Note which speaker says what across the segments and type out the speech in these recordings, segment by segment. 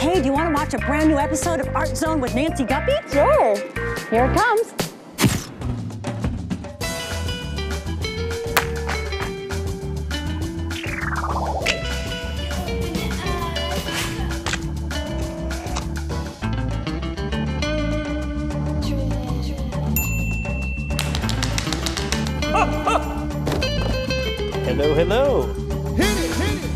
Speaker 1: Hey, do you want to watch a brand new episode of Art Zone with Nancy Guppy?
Speaker 2: Sure. Here it comes.
Speaker 3: Hello, hello.
Speaker 4: Hit it, hit it.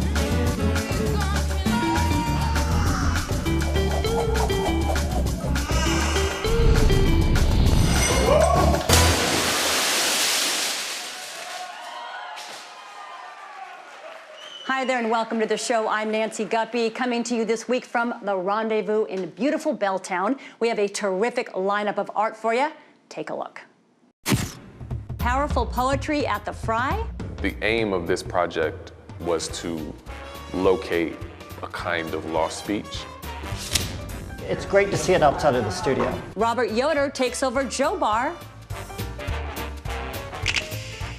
Speaker 1: Hi there and welcome to the show. I'm Nancy Guppy, coming to you this week from the Rendezvous in beautiful Belltown. We have a terrific lineup of art for you. Take a look. Powerful poetry at the Fry.
Speaker 5: The aim of this project was to locate a kind of lost speech.
Speaker 3: It's great to see it outside of the studio.
Speaker 1: Robert Yoder takes over Joe Bar.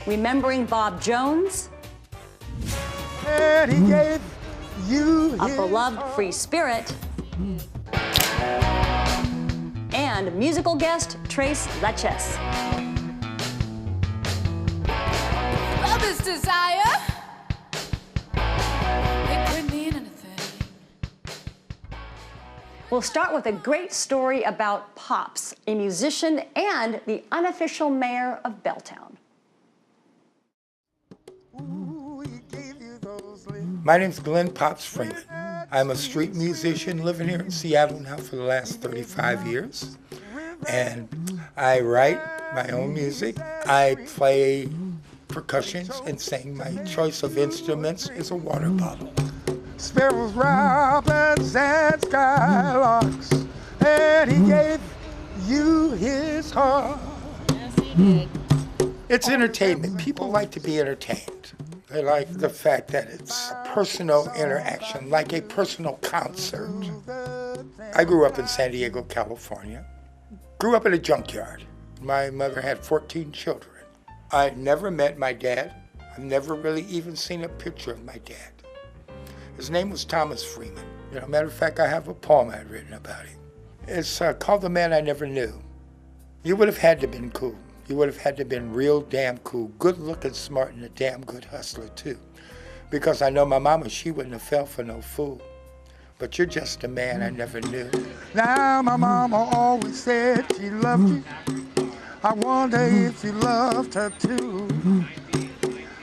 Speaker 1: Remembering Bob Jones.
Speaker 4: And he gave you
Speaker 1: A beloved free spirit. And musical guest Trace Leches.
Speaker 6: Love is desire. It could mean anything.
Speaker 1: We'll start with a great story about Pops, a musician and the unofficial mayor of Belltown.
Speaker 7: My name's Glenn Pops Freeman. I'm a street musician living here in Seattle now for the last 35 years. And I write my own music. I play percussions and sing. My choice of instruments is a water bottle.
Speaker 4: sparrows, robins, and skylarks, and he gave you his heart.
Speaker 6: Yes, he did.
Speaker 7: It's entertainment. People like to be entertained. They like the fact that it's a personal interaction, like a personal concert. I grew up in San Diego, California. Grew up in a junkyard. My mother had 14 children. I never met my dad. I've never really even seen a picture of my dad. His name was Thomas Freeman. Matter of fact, I have a poem I'd written about him. It's called The Man I Never Knew. You would have had to have been cool. You would have had to have been real damn cool, good looking, smart, and a damn good hustler too. Because I know my mama, she wouldn't have fell for no fool. But you're just a man I never knew.
Speaker 4: Now my mama always said she loved you. I wonder if you loved her too.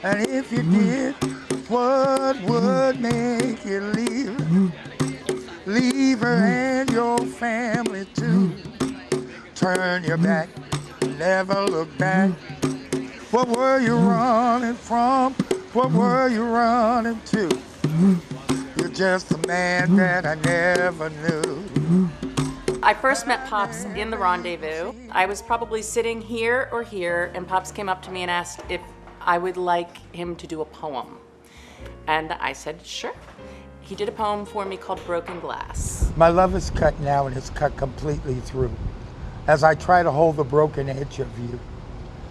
Speaker 4: And if you did, what would make you leave her? Leave her and your family too. Turn your back, never look back. What were you running from? What were you running to? You're just a man that I never knew.
Speaker 8: I first met Pops in the Rendezvous. I was probably sitting here or here, and Pops came up to me and asked if I would like him to do a poem. And I said, sure. He did a poem for me called Broken Glass.
Speaker 7: My love is cut now and it's cut completely through as I try to hold the broken edge of you.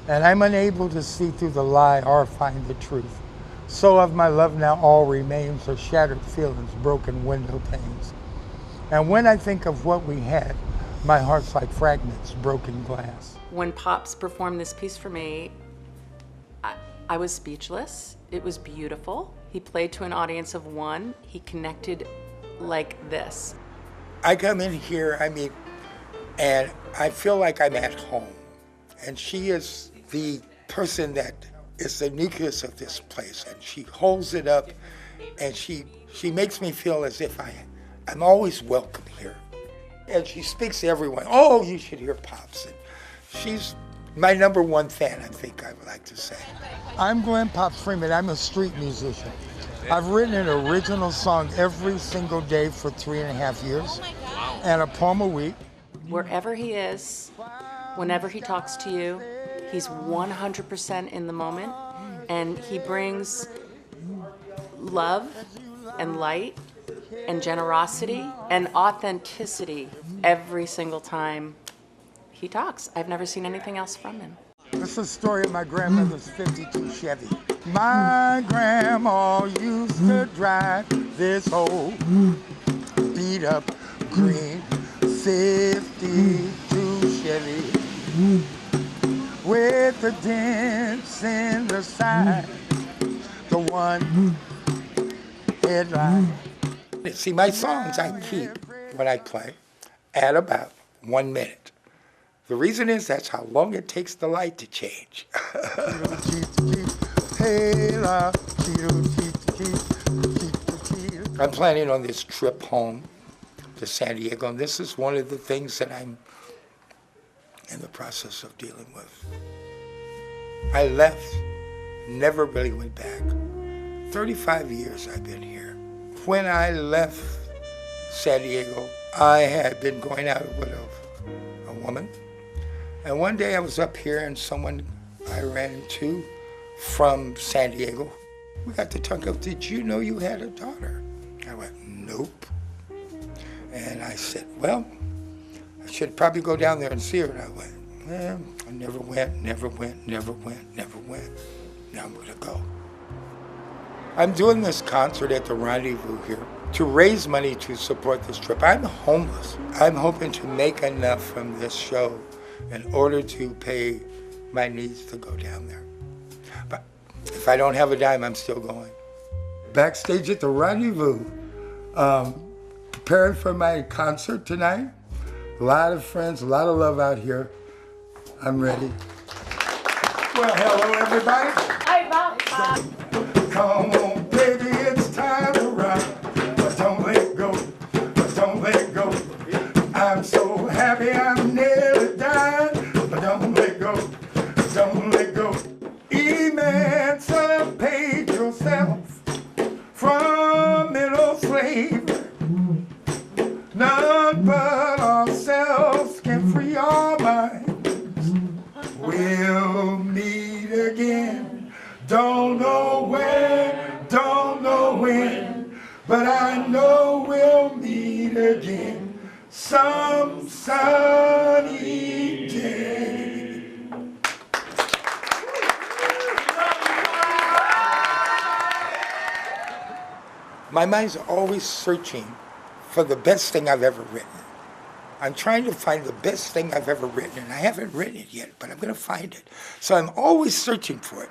Speaker 7: And I'm unable to see through the lie or find the truth. So of my love now all remains are shattered feelings, broken window panes. And when I think of what we had, my heart's like fragments, broken glass.
Speaker 8: When Pops performed this piece for me, I was speechless. It was beautiful. He played to an audience of one. He connected like this.
Speaker 7: I come in here, and I feel like I'm at home. And she is the person that is the nucleus of this place. And she holds it up, and she makes me feel as if I'm always welcome here. And she speaks to everyone. Oh, you should hear Pops. And she's my number one fan, I think I would like to say. I'm Glenn Pops Freeman. I'm a street musician. I've written an original song every single day for 3.5 years, and a poem a week.
Speaker 8: Wherever he is, whenever he talks to you, he's 100% in the moment, and he brings love and light and generosity and authenticity every single time he talks. I've never seen anything else from him.
Speaker 7: This is the story of my grandmother's 52 Chevy.
Speaker 4: My grandma used to drive this old beat up green 52 Chevy with the dents in the side, the one headline. See, my songs I keep when I play at about 1 minute. The reason is that's how long it takes the light to change. I'm planning on this trip home to San Diego, and this is one of the things that I'm in the process of dealing with. I left, never really went back. 35 years I've been here. When I left San Diego, I had been going out with a woman. And one day I was up here and someone I ran into from San Diego, we got to talk about, did you know you had a daughter? I went, nope. And I said, well, I should probably go down there and see her. And I went, well, I never went. Now I'm gonna go. I'm doing this concert at the Rendezvous here to raise money to support this trip. I'm homeless. I'm hoping to make enough from this show in order to pay my needs to go down there. But if I don't have a dime, I'm still going. Backstage at the Rendezvous, preparing for my concert tonight. A lot of friends, a lot of love out here. I'm ready. Well, hello, everybody.
Speaker 2: Hi, Bob.
Speaker 4: Come on, baby, it's time to rock. But don't let go, don't let go. I'm so happy I'm nearly dying. But don't let go, don't let go. Emancipate yourself from mental slavery. None but ourselves can free our minds. We'll meet again. Don't know where, don't know when, but I know we'll meet again some sunny day. My mind's always searching for the best thing I've ever written. I'm trying to find the best thing I've ever written, and I haven't written it yet, but I'm going to find it. So I'm always searching for it.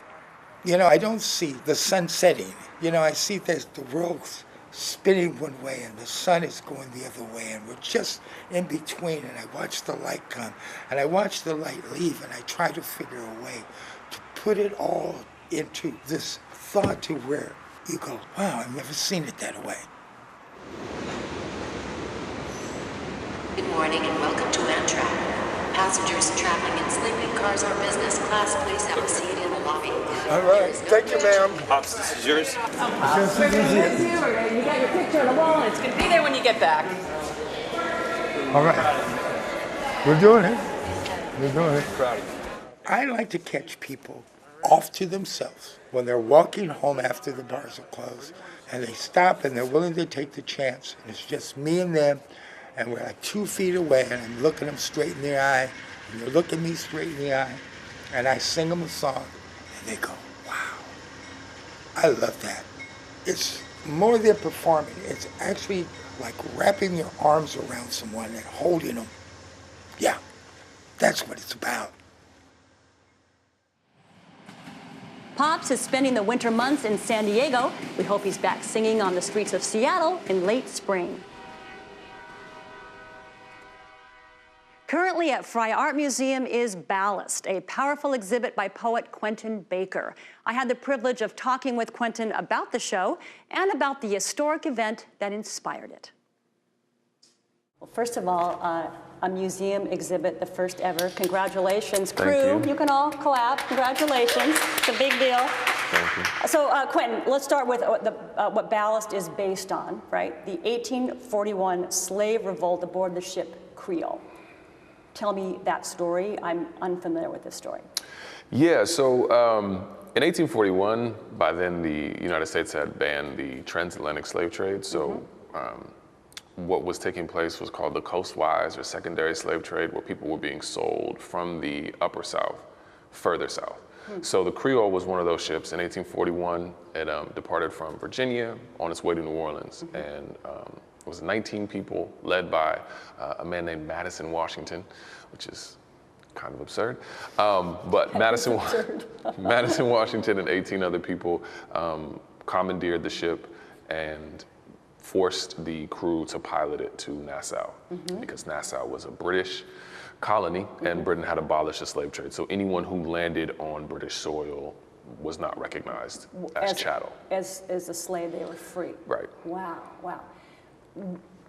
Speaker 4: You know, I don't see the sun setting. You know, I see the world's spinning one way and the sun is going the other way, and we're just in between, and I watch the light come, and I watch the light leave, and I try to figure a way to put it all into this thought to where you go, wow, I've never seen it that way.
Speaker 9: Good morning and welcome to Amtrak. Passengers traveling in sleeping cars or business class, please have a seat in the lobby.
Speaker 4: All right, thank you, ma'am.
Speaker 10: Pops, this is yours.
Speaker 8: You got your picture on the wall, and it's going to be there when you get back.
Speaker 4: All right, we're doing it. We're doing it. Proud of you. I like to catch people off to themselves when they're walking home after the bars are closed, and they stop and they're willing to take the chance, and it's just me and them, and we're like 2 feet away, and I'm looking them straight in the eye, and they're looking me straight in the eye, and I sing them a song, and they go, wow. I love that. It's more than performing. It's actually like wrapping your arms around someone and holding them. Yeah, that's what it's about.
Speaker 1: Pops is spending the winter months in San Diego. We hope he's back singing on the streets of Seattle in late spring. Currently at Frye Art Museum is Ballast, a powerful exhibit by poet Quenton Baker. I had the privilege of talking with Quenton about the show and about the historic event that inspired it. Well, first of all, a museum exhibit, the first ever. Congratulations, crew. You can all clap. Congratulations. It's a big deal.
Speaker 5: Thank you.
Speaker 1: So, Quenton, let's start with what Ballast is based on, right? The 1841 slave revolt aboard the ship Creole. Tell me that story. I'm unfamiliar with this story.
Speaker 5: Yeah, so in 1841, by then the United States had banned the transatlantic slave trade. So what was taking place was called the coastwise or secondary slave trade, where people were being sold from the upper South, further south. So the Creole was one of those ships. In 1841, it departed from Virginia on its way to New Orleans. And was 19 people led by a man named Madison Washington, which is kind of absurd. But Madison Washington and 18 other people commandeered the ship and forced the crew to pilot it to Nassau, because Nassau was a British colony and Britain had abolished the slave trade. So anyone who landed on British soil was not recognized as chattel.
Speaker 1: As a slave, they were free.
Speaker 5: Right.
Speaker 1: Wow, wow.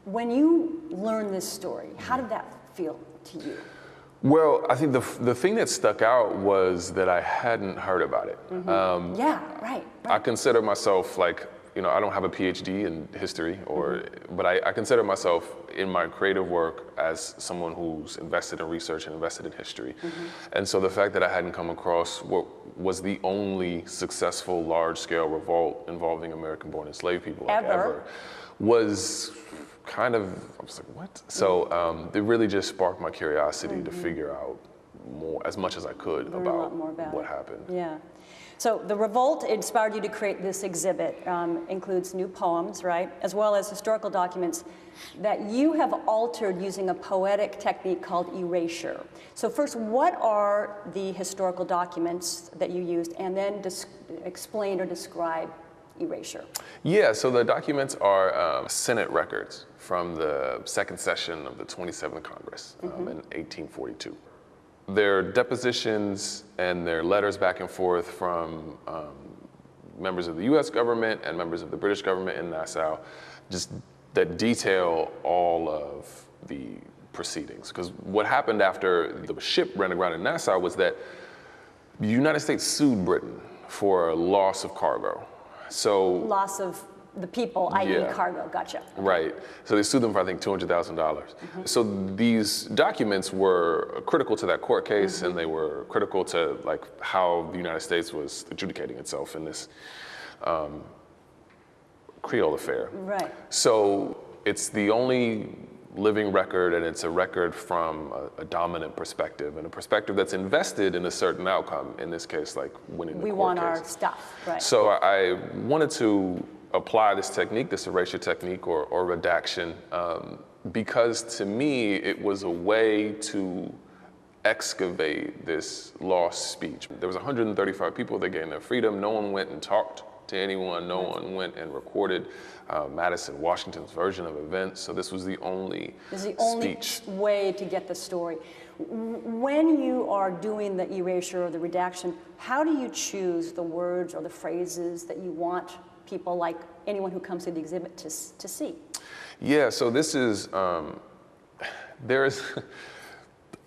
Speaker 1: When you learned this story, how did that feel to you?
Speaker 5: Well, I think the thing that stuck out was that I hadn't heard about it.
Speaker 1: Yeah, right.
Speaker 5: I consider myself like, you know, I don't have a PhD in history, but I consider myself in my creative work as someone who's invested in research and invested in history. And so the fact that I hadn't come across what was the only successful large-scale revolt involving American-born enslaved people ever was kind of, I was like, what? So it really just sparked my curiosity to figure out more, as much as I could, about what happened.
Speaker 1: Yeah. So the revolt inspired you to create this exhibit. Includes new poems, right, as well as historical documents that you have altered using a poetic technique called erasure. So first, what are the historical documents that you used, and then explain or describe erasure?
Speaker 5: Yeah, so the documents are Senate records from the second session of the 27th Congress in 1842. They're depositions and they're letters back and forth from members of the US government and members of the British government in Nassau, just that detail all of the proceedings. Because what happened after the ship ran aground in Nassau was that the United States sued Britain for loss of cargo. So
Speaker 1: loss of the people, i.e. cargo, gotcha.
Speaker 5: Right, so they sued them for I think $200,000. So these documents were critical to that court case and they were critical to like how the United States was adjudicating itself in this Creole affair.
Speaker 1: Right.
Speaker 5: So it's the only living record, and it's a record from a dominant perspective, and a perspective that's invested in a certain outcome, in this case, like winning the court case.
Speaker 1: We want our stuff, right.
Speaker 5: So I wanted to apply this technique, this erasure technique or redaction, because to me, it was a way to excavate this lost speech. There was 135 people that gained their freedom. No one went and talked to anyone. No one went and recorded Madison Washington's version of events. So this was the only speech.
Speaker 1: Way to get the story. When you are doing the erasure or the redaction, how do you choose the words or the phrases that you want people, like anyone who comes to the exhibit, to see? Yeah,
Speaker 5: so this is,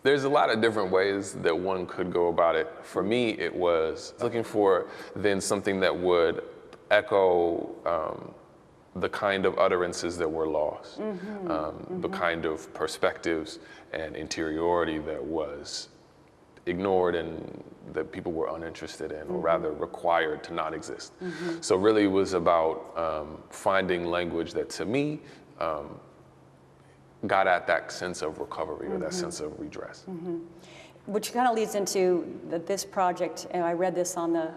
Speaker 5: there's a lot of different ways that one could go about it. For me, it was looking for then something that would echo the kind of utterances that were lost, the kind of perspectives and interiority that was ignored and that people were uninterested in, or rather required to not exist. So really it was about finding language that to me got at that sense of recovery or that sense of redress. Which kind of leads into this project, and I read this on the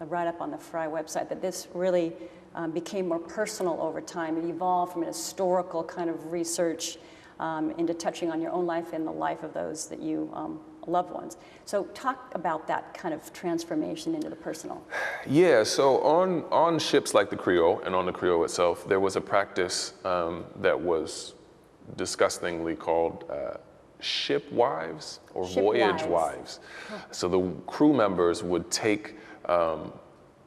Speaker 5: write-up on the Fry website, that this really became more personal over time. It evolved from an historical kind of research into touching on your own life and the life of those that you loved ones. So talk about that kind of transformation into the personal. Yeah, so on ships like the Creole and on the Creole itself, there was a practice that was disgustingly called ship wives or voyage wives. So the crew members would take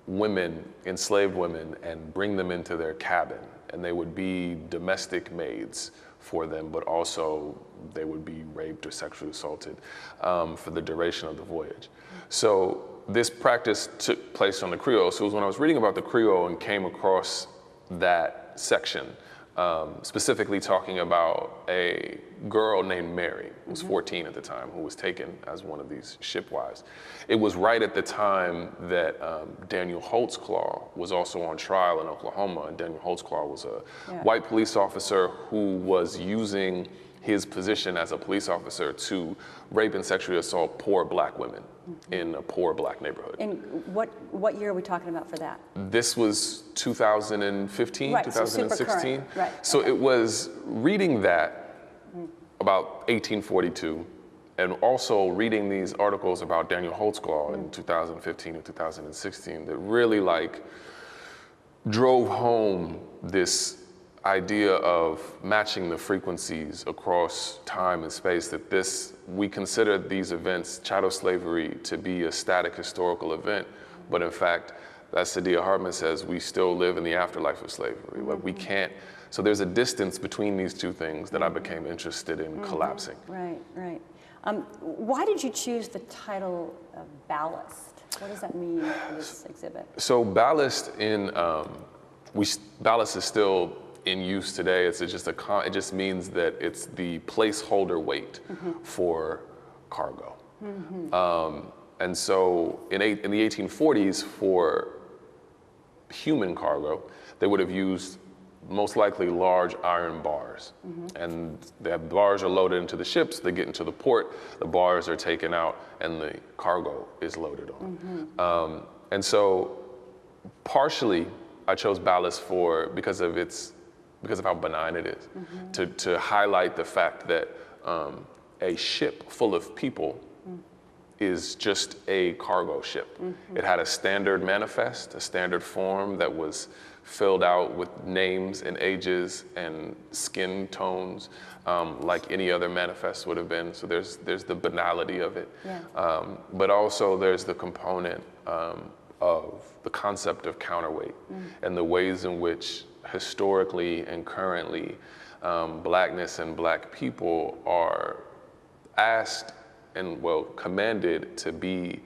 Speaker 5: women, enslaved women, and bring them into their cabin, and they would be domestic maids for them, but also they would be raped or sexually assaulted for the duration of the voyage. So this practice took place on the Creole. So it was when I was reading about the Creole and came across that section, specifically talking about a girl named Mary, who was 14 at the time, who was taken as one of these shipwives. It was right at the time that Daniel Holtzclaw was also on trial in Oklahoma, and Daniel Holtzclaw was a white police officer who was using his position as a police officer to rape and sexually assault poor black women in a poor black neighborhood.
Speaker 1: And what year are we talking about for that?
Speaker 5: This was 2015,
Speaker 1: Right,
Speaker 5: 2016.
Speaker 1: so super current. Right.
Speaker 5: So
Speaker 1: Okay.
Speaker 5: it was reading that about 1842, and also reading these articles about Daniel Holtzclaw in 2015 and 2016 that really like drove home this idea of matching the frequencies across time and space, that we consider these events, chattel slavery, to be a static historical event, but in fact, as Saidiya Hartman says, we still live in the afterlife of slavery. Like we can't, so there's a distance between these two things that I became interested in collapsing.
Speaker 1: Right, right. Why did you choose the title of Ballast? What does that mean for this exhibit?
Speaker 5: So ballast ballast is still in use today. It just means that it's the placeholder weight for cargo. And so in the 1840s, for human cargo, they would have used most likely large iron bars. And the bars are loaded into the ships, they get into the port, the bars are taken out, and the cargo is loaded on. And so partially, I chose ballast because of how benign it is, to highlight the fact that a ship full of people is just a cargo ship. It had a standard manifest, a standard form that was filled out with names and ages and skin tones, like any other manifest would have been. So there's the banality of it, but also there's the component of the concept of counterweight and the ways in which historically and currently blackness and black people are asked and commanded to be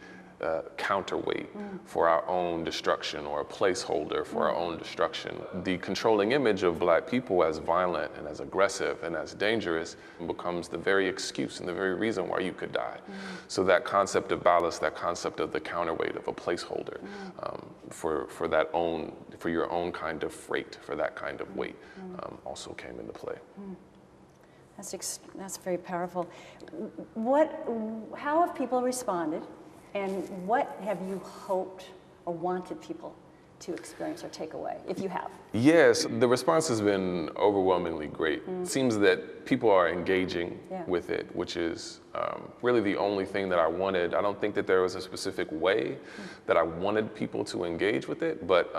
Speaker 5: counterweight for our own destruction, or a placeholder for our own destruction. The controlling image of black people as violent and as aggressive and as dangerous becomes the very excuse and the very reason why you could die. So that concept of ballast, that concept of the counterweight, of a placeholder for your own kind of freight, for that kind of weight, also came into play.
Speaker 1: That's very powerful. How have people responded, and what have you hoped or wanted people to experience or take away, if you have?
Speaker 5: Yes, the response has been overwhelmingly great. It seems that people are engaging with it, which is really the only thing that I wanted. I don't think that there was a specific way that I wanted people to engage with it, but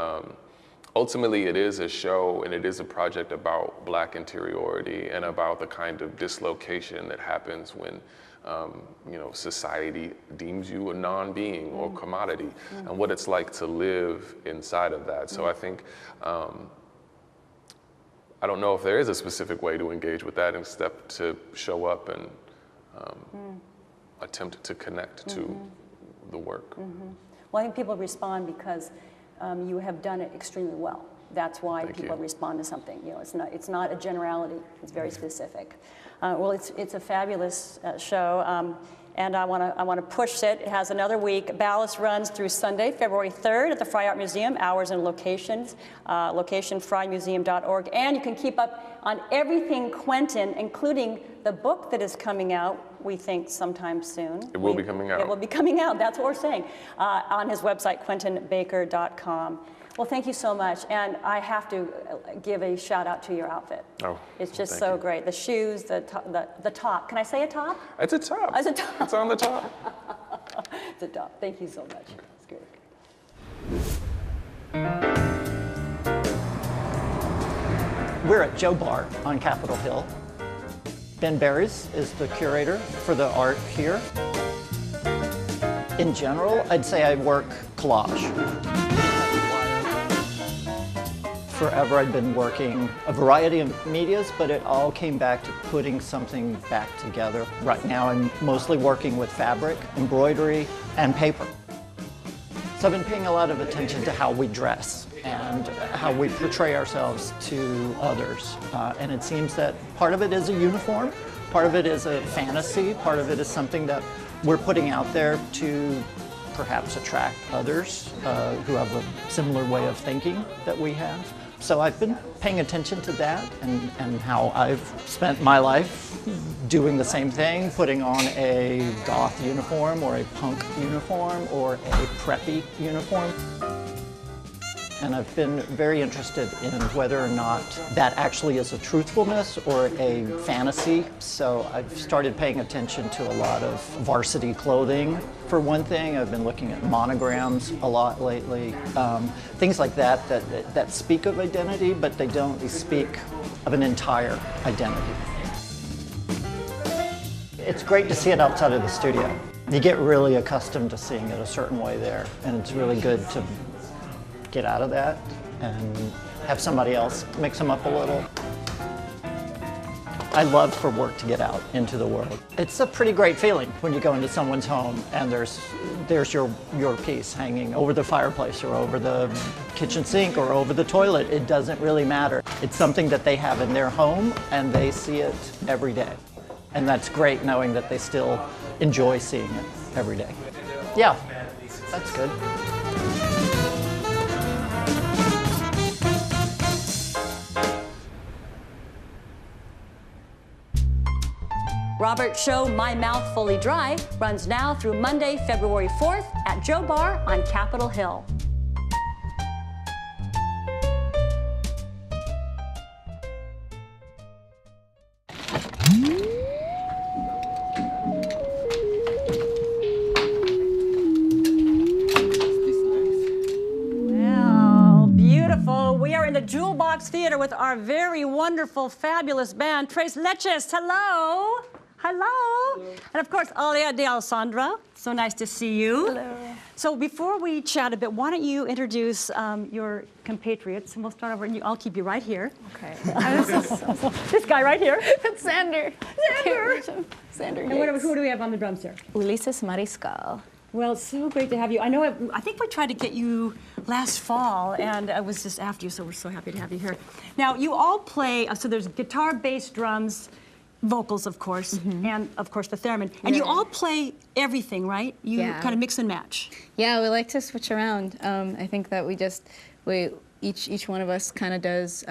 Speaker 5: ultimately it is a show and it is a project about black interiority and about the kind of dislocation that happens when society deems you a non-being or commodity, and what it's like to live inside of that. So I think, I don't know if there is a specific way to engage with that, except to show up and attempt to connect to the work.
Speaker 1: Well, I think people respond because you have done it extremely well. That's why people respond to something. It's not a generality. It's very specific. Well, it's a fabulous show, and I want to push it. It has another week. Ballast runs through Sunday, February 3rd at the Fry Art Museum. Hours and locations, location frymuseum.org, and you can keep up on everything Quenton, including the book that is coming out. We think sometime soon.
Speaker 5: It will be coming out.
Speaker 1: It will be coming out. That's what we're saying. On his website, quentonbaker.com. Well, thank you so much. And I have to give a shout out to your outfit.
Speaker 5: Oh,
Speaker 1: it's just so great. The shoes, the top. Can I say a top?
Speaker 5: It's a top.
Speaker 1: It's a top.
Speaker 5: It's on the top.
Speaker 1: It's a top. Thank you so much. It's great.
Speaker 3: We're at Joe Bar on Capitol Hill. Ben Barrys is the curator for the art here. In general, I'd say I work collage. Forever I'd been working a variety of medias, but it all came back to putting something back together. Right now I'm mostly working with fabric, embroidery, and paper. So I've been paying a lot of attention to how we dress and how we portray ourselves to others. And it seems that part of it is a uniform, part of it is a fantasy, part of it is something that we're putting out there to perhaps attract others who have a similar way of thinking that we have. So I've been paying attention to that and how I've spent my life doing the same thing, putting on a goth uniform or a punk uniform or a preppy uniform. And I've been very interested in whether or not that actually is a truthfulness or a fantasy. So I've started paying attention to a lot of varsity clothing. For one thing, I've been looking at monograms a lot lately. Things like that speak of identity, but they don't speak of an entire identity. It's great to see it outside of the studio. You get really accustomed to seeing it a certain way there, and it's really good to get out of that and have somebody else mix them up a little. I love for work to get out into the world. It's a pretty great feeling when you go into someone's home and there's your piece hanging over the fireplace or over the kitchen sink or over the toilet. It doesn't really matter. It's something that they have in their home and they see it every day. And that's great knowing that they still enjoy seeing it every day. Yeah, that's good.
Speaker 1: Robert's show, My Mouth Fully Dry, runs now through Monday, February 4th at Joe Bar on Capitol Hill. Well, beautiful. We are in the Jewelbox Theater with our very wonderful, fabulous band, Leches. Hello. Hello. And of course, Alia de Alessandra. So nice to see you.
Speaker 2: Hello.
Speaker 1: So before we chat a bit, why don't you introduce your compatriots, and we'll start over, and I'll keep you right here.
Speaker 2: Okay.
Speaker 1: This guy right here.
Speaker 2: It's Sander. Sander.
Speaker 1: And who do we have on the drums here?
Speaker 2: Ulises Mariscal.
Speaker 1: Well, it's so great to have you. I think we tried to get you last fall, and I was just after you, so we're so happy to have you here. Now, you all play, so there's guitar, bass, drums, vocals, of course, and of course the theremin. And you all play everything, right? You kind of mix and match.
Speaker 2: Yeah, we like to switch around. I think that each one of us kind of does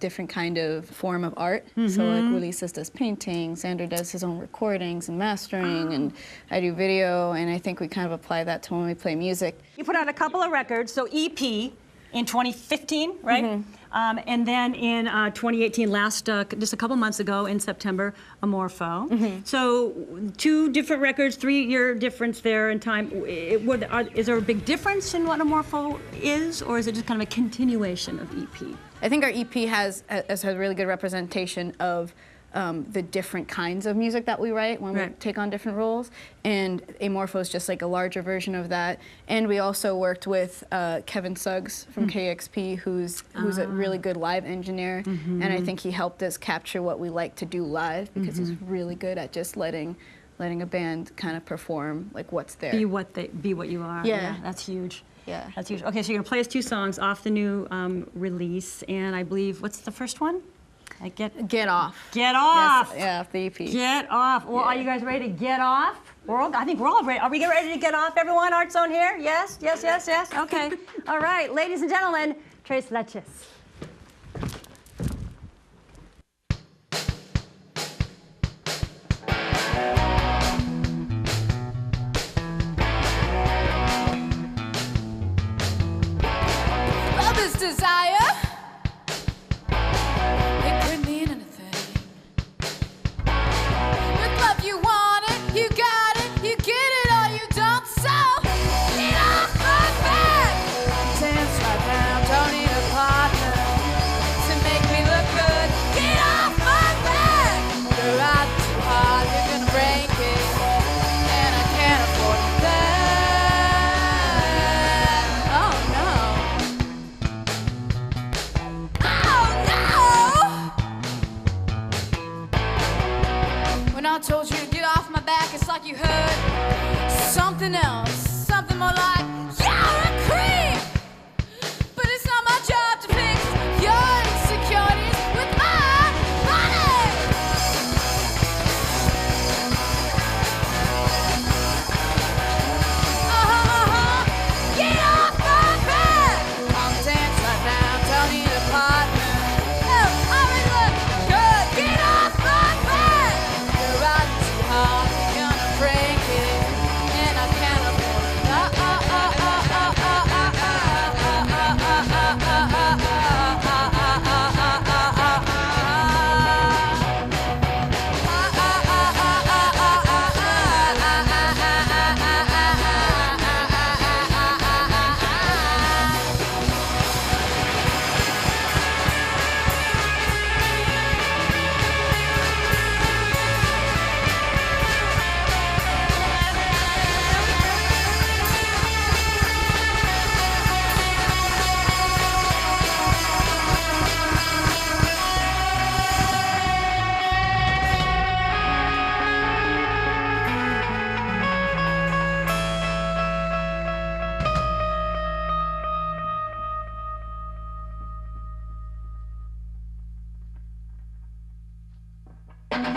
Speaker 2: different kind of form of art. So like Ulises does painting, Sander does his own recordings and mastering, and I do video, and I think we kind of apply that to when we play music.
Speaker 1: You put out a couple of records, so EP in 2015, right? And then in 2018, just a couple months ago in September, Amorpho. So 2 different records, 3-year difference there in time. Is there a big difference in what Amorpho is, or is it just kind of a continuation of EP?
Speaker 2: I think our EP has a really good representation of the different kinds of music that we write when we take on different roles, and Amorpho is just like a larger version of that. And we also worked with Kevin Suggs from KXP, who's a really good live engineer, and I think he helped us capture what we like to do live, because he's really good at just letting a band kind of perform like what's there.
Speaker 1: Be what you are. Yeah, that's huge.
Speaker 2: Yeah,
Speaker 1: that's huge. Okay, so you're gonna play us 2 songs off the new release, and I believe what's the first one?
Speaker 2: Get Off.
Speaker 1: Get Off.
Speaker 2: Yes, yeah, the EP.
Speaker 1: Get Off. Well, are you guys ready to get off? I think we're all ready. Are we ready to get off, everyone? Art Zone here? Yes, yes, yes, yes. Okay. All right, ladies and gentlemen, Leches.
Speaker 6: Love is desire. It could mean anything. With love you want it, you got it, you get it or you don't. So get off my back. Dance right now, don't need a partner to make me look good. Get off my back. You're out too hard, you're gonna break it, and I can't afford that. Oh no. When I told you to get off my back, it's like you heard something else, something more like you're a creep. But it's not my job to fix your insecurities with my body. Get off my back. I'll dance right now, don't need a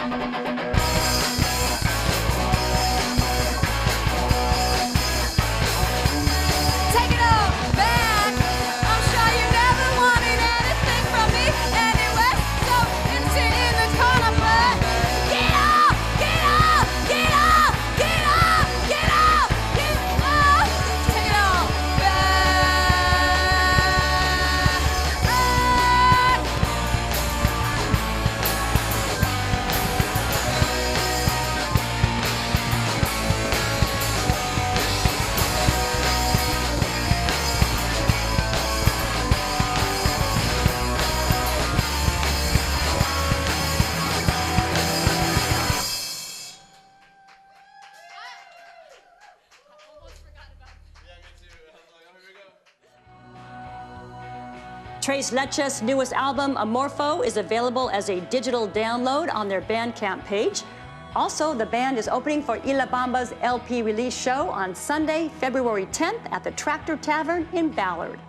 Speaker 6: Take it all back. I'm sure you never wanted anything from me anyway. So it's in the corner, but get up, get up, get up, get up, get up, get up. Take it all back.
Speaker 1: Trace Leches' newest album, Amorpho, is available as a digital download on their Bandcamp page. Also, the band is opening for Ila Bamba's LP release show on Sunday, February 10th at the Tractor Tavern in Ballard.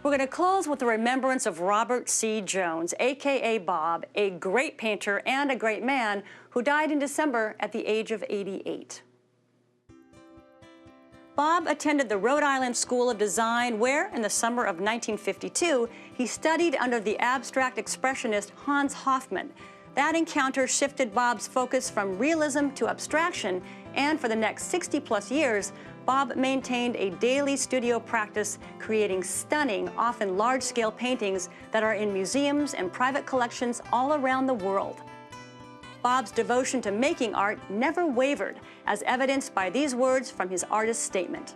Speaker 1: We're going to close with the remembrance of Robert C. Jones, a.k.a. Bob, a great painter and a great man who died in December at the age of 88. Bob attended the Rhode Island School of Design where, in the summer of 1952, he studied under the abstract expressionist Hans Hofmann. That encounter shifted Bob's focus from realism to abstraction, and for the next 60-plus years, Bob maintained a daily studio practice creating stunning, often large-scale paintings that are in museums and private collections all around the world. Bob's devotion to making art never wavered, as evidenced by these words from his artist statement.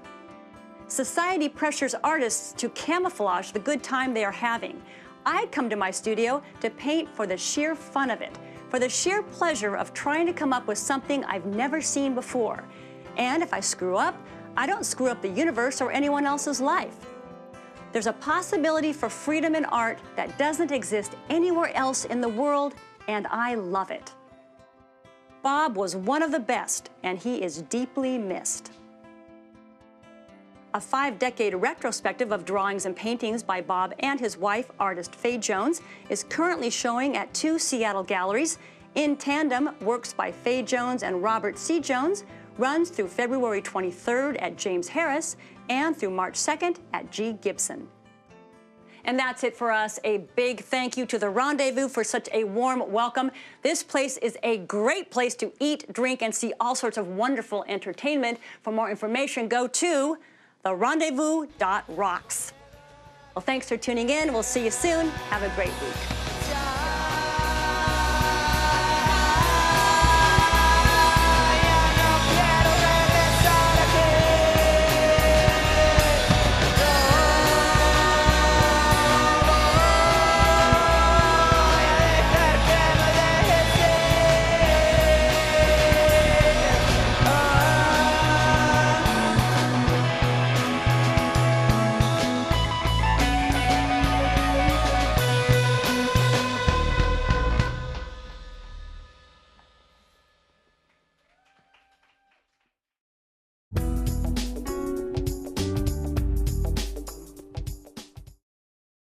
Speaker 1: Society pressures artists to camouflage the good time they are having. I come to my studio to paint for the sheer fun of it, for the sheer pleasure of trying to come up with something I've never seen before. And if I screw up, I don't screw up the universe or anyone else's life. There's a possibility for freedom in art that doesn't exist anywhere else in the world, and I love it. Bob was one of the best, and he is deeply missed. A 5-decade retrospective of drawings and paintings by Bob and his wife, artist Faye Jones, is currently showing at 2 Seattle galleries. In Tandem, works by Faye Jones and Robert C. Jones runs through February 23rd at James Harris and through March 2nd at G. Gibson. And that's it for us. A big thank you to the Rendezvous for such a warm welcome. This place is a great place to eat, drink, and see all sorts of wonderful entertainment. For more information, go to therendezvous.rocks. Well, thanks for tuning in. We'll see you soon. Have a great week.